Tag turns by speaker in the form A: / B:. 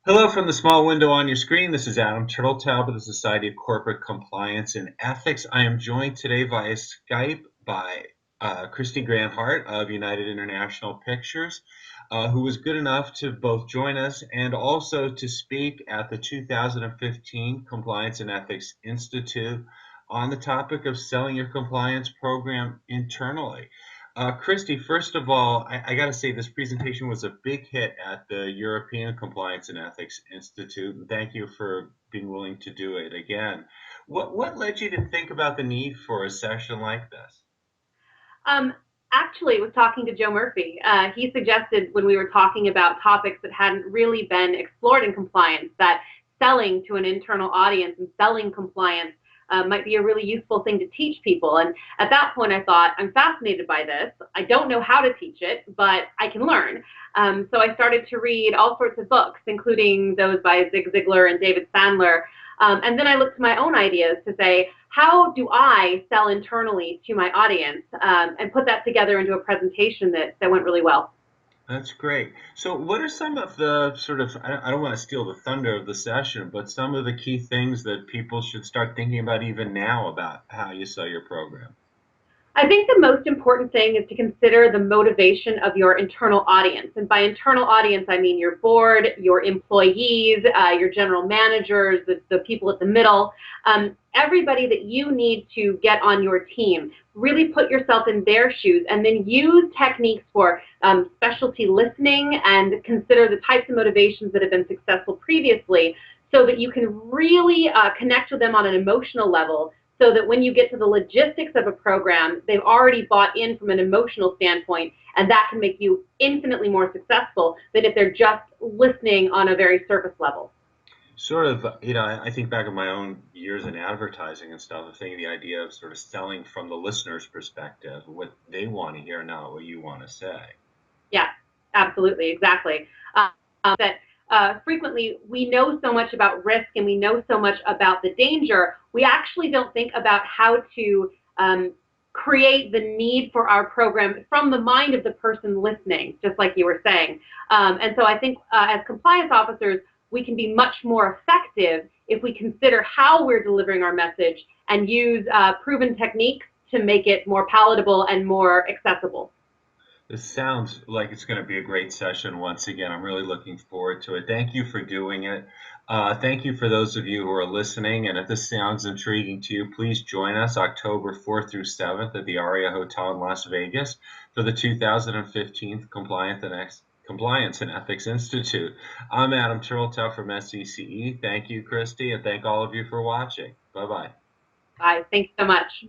A: Hello from the small window on your screen. This is Adam Turtletaub of the Society of Corporate Compliance and Ethics. I am joined today via Skype by Kristy Grant-Hart of United International Pictures, who was good enough to both join us and also to speak at the 2015 Compliance and Ethics Institute on the topic of selling your compliance program internally. Kristy, first of all, I got to say this presentation was a big hit at the European Compliance and Ethics Institute, and thank you for being willing to do it again. What led you to think about the need for a session like this?
B: Um, Actually, was talking to Joe Murphy. He suggested when we were talking about topics that hadn't really been explored in compliance that selling to an internal audience and selling compliance might be a really useful thing to teach people. And at that point, I thought, I'm fascinated by this. I don't know how to teach it, but I can learn. So I started to read all sorts of books, including those by Zig Ziglar and David Sandler. And then I looked to my own ideas to say, how do I sell internally to my audience and put that together into a presentation that went really well?
A: That's great. So, what are some of the sort of, I don't want to steal the thunder of the session, but some of the key things that people should start thinking about even now about how you sell your program?
B: I think the most important thing is to consider the motivation of your internal audience. And by internal audience, I mean your board, your employees, your general managers, the people at the middle, everybody that you need to get on your team. Really put yourself in their shoes and then use techniques for specialty listening and consider the types of motivations that have been successful previously so that you can really connect with them on an emotional level so that when you get to the logistics of a program, they've already bought in from an emotional standpoint, and that can make you infinitely more successful than if they're just listening on a very surface level.
A: Sort of, I think back of my own years in advertising and stuff, of thinking the idea of sort of selling from the listener's perspective, what they want to hear, not what you want to say.
B: Yeah, absolutely, exactly. That frequently we know so much about risk and we know so much about the danger, we actually don't think about how to create the need for our program from the mind of the person listening, just like you were saying. And so I think as compliance officers, we can be much more effective if we consider how we're delivering our message and use proven techniques to make it more palatable and more accessible.
A: This sounds like it's going to be a great session once again. I'm really looking forward to it. Thank you for doing it. Thank you for those of you who are listening. And if this sounds intriguing to you, please join us October 4th through 7th at the ARIA Hotel in Las Vegas for the 2015 Compliance and Ethics Institute. I'm Adam Turtletaub from SCCE. Thank you, Kristy, and thank all of you for watching. Bye-bye.
B: Bye. Thanks so much.